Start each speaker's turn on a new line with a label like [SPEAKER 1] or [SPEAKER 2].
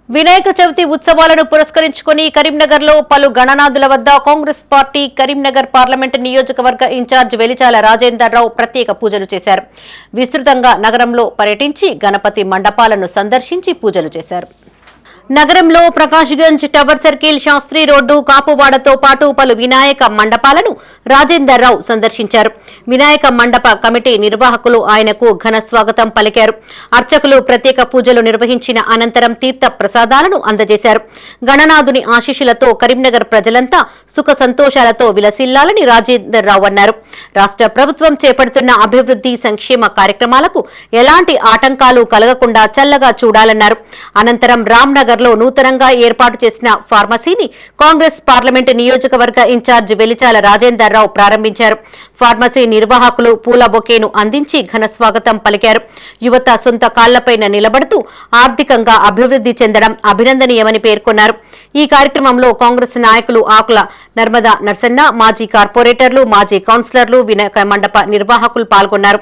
[SPEAKER 1] వినాయక చవితి ఉత్సవాలను పురస్కరించుకుని కరీంనగర్లో పలు గణనాథుల వద్ద కాంగ్రెస్ పార్టీ కరీంనగర్ పార్లమెంటు నియోజకవర్గ ఇన్ఛార్జ్ వెలిచాల రాజేందర్ రావు ప్రత్యేక పూజలు చేశారు. విస్తృతంగా నగరంలో పర్యటించి గణపతి మండపాలను సందర్శించి పూజలు చేశారు. నగరంలో ప్రకాష్గంజ్, టవర్ సర్కిల్, శాస్త్రి రోడ్డు, కాపువాడతో పాటు పలు వినాయక మండపాలను రాజేందర్ రావు సందర్శించారు. వినాయక మండప కమిటీ నిర్వాహకులు ఆయనకు ఘన స్వాగతం పలికారు. అర్చకులు ప్రత్యేక పూజలు నిర్వహించిన అనంతరం తీర్థ ప్రసాదాలను అందజేశారు. గణనాథుని ఆశీస్సులతో కరీంనగర్ ప్రజలంతా సుఖ సంతోషాలతో విలసిల్లాలని రాజేందర్ రావు అన్నారు. రాష్ట్ర ప్రభుత్వం చేపడుతున్న అభివృద్ధి సంక్షేమ కార్యక్రమాలకు ఎలాంటి ఆటంకాలు కలగకుండా చల్లగా చూడాలన్నారు. అనంతరం రామ్నగర్ లో నూతనంగా ఏర్పాటు చేసిన ఫార్మసీని కాంగ్రెస్ పార్లమెంటు నియోజకవర్గ ఇన్ఛార్జ్ వెలిచాల రాజేందర్ రావు ప్రారంభించారు. ఫార్మసీ నిర్వాహకులు పూల బొకేను అందించి ఘన స్వాగతం పలికారు. యువత సొంత కాళ్లపైన నిలబడుతూ ఆర్థికంగా అభివృద్ధి చెందడం అభినందనీయమని పేర్కొన్నారు. ఈ కార్యక్రమంలో కాంగ్రెస్ నాయకులు ఆకుల నర్మదా నర్సన్న, మాజీ కార్పొరేటర్లు, మాజీ కౌన్సిలర్లు, వినాయక మండప నిర్వాహకులు పాల్గొన్నారు.